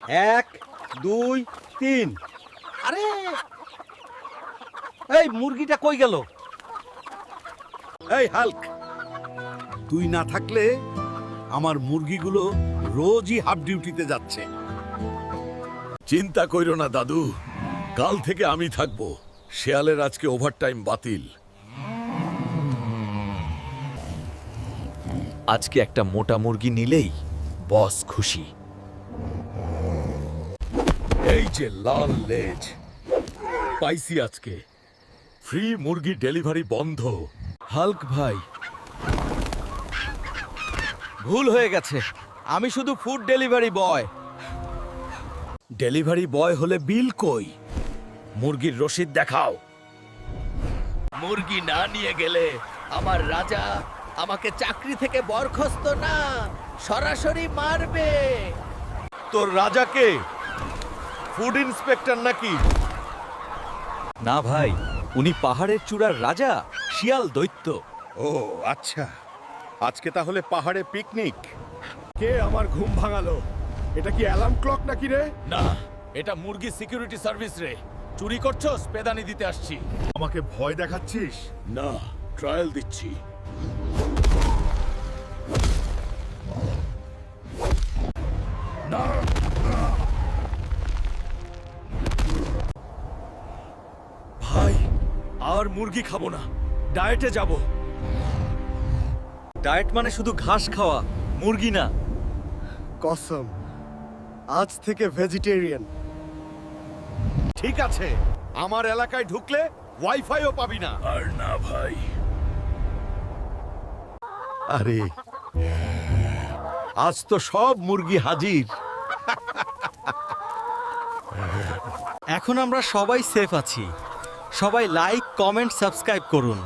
এক, দুই, তিন। আরে এই মুরগিটা কই গেল? এই হাল্ক, তুই না থাকলে আমার মুরগিগুলো রোজই হাফ ডিউটিতে যাচ্ছে। চিন্তা কইরো না দাদু, কাল থেকে আমি থাকবো। শেয়ালের আজকে ওভারটাইম বাতিল। আজকে একটা মোটা মুরগি নিলেই বস খুশি। এই যে লাল লেজ পাইছি আজকে। ফ্রি মুরগি ডেলিভারি বন্ধ। হাল্ক ভাই, ভুল হয়ে গেছে। আমি শুধু food delivery boy. Delivery boy হলে বিল কই? মুরগির রসিদ দেখাও। মুরগি না নিয়ে গেলে আমার রাজা আমাকে চাকরি থেকে বরখাস্ত না, সরাসরি মারবে। তোর রাজাকে ফুড ইন্সপেক্টর নাকি? না ভাই, উনি পাহাড়ের চূড়ার রাজা, শিয়াল দৈত্য। ও আচ্ছা, আজকে তাহলে পাহাড়ে পিকনিক। কে আমার ঘুম ভাঙালো? এটা কি অ্যালার্ম ক্লক নাকি রে? না, এটা মুরগি সিকিউরিটি সার্ভিস রে। চুরি করছস? পেদানি দিতে আসছি। আমাকে ভয় দেখাচ্ছিস? না, ট্রায়াল দিচ্ছি। ভাই, আর মুরগি খাবো না, ডায়েটে যাব। ডায়েট মানে শুধু ঘাস খাওয়া, মুরগি না। কসম, আজ থেকে ভেজিটেরিয়ান। ঠিক আছে, আমার এলাকায় ঢুকলে ওয়াইফাইও পাবি না। আর না ভাই। আরে, আজ তো সব মুরগি হাজির। এখন আমরা সবাই সেফ আছি। সবাই লাইক, কমেন্ট, সাবস্ক্রাইব করুন।